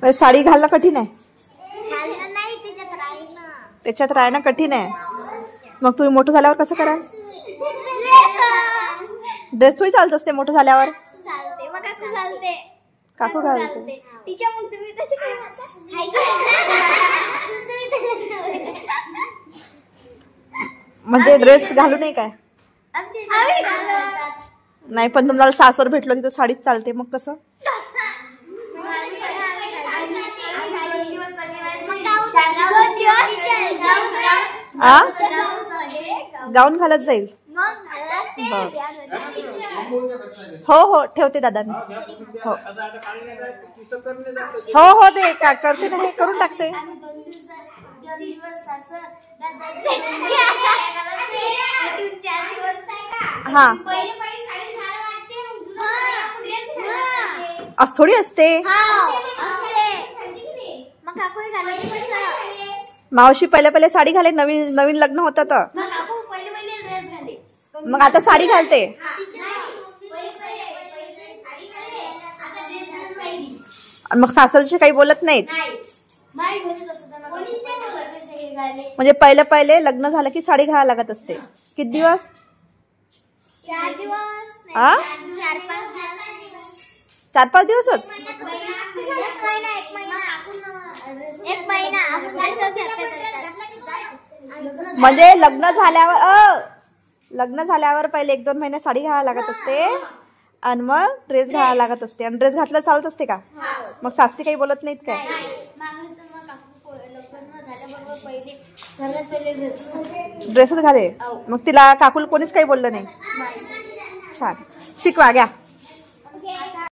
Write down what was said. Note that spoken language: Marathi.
साडी घालणं कठीण आहे. नाही त्याच्यात राहणं कठीण आहे. मग तुम्ही मोठं झाल्यावर कसं करा? ड्रेस थोडी चालत असते मोठं झाल्यावर. काकू घालते. म्हणजे ड्रेस घालू नये काय? नाही पण तुम्हाला सासर भेटलो तिथं साडीच चालते, मग कसं? गाऊन घालत जाईल. हो हो ठेवते दादा. हो हो हो ते का करते ना, हे करून टाकते. हा असं थोडी असते. मावशी पहिले साडी घाले, नवीन नवीन लग्न होतं तर. मग आता साडी घालते. मग सासरचे काही बोलत नाहीत. म्हणजे पहिले लग्न झालं की साडी घालायला लागत असते. किती दिवस? 4-5 दिवसच. म्हणजे लग्न झाल्यावर पहिले 1-2 महिने साडी घालायला लागत असते आणि मग ड्रेस घालायला लागत असते. आणि ड्रेस घातला चालत असते का? मग सासरी काही बोलत नाहीत काय? ड्रेसच घाले. मग तिला काकूला कोणीच काही बोललं नाही. छान. शिकवा घ्या.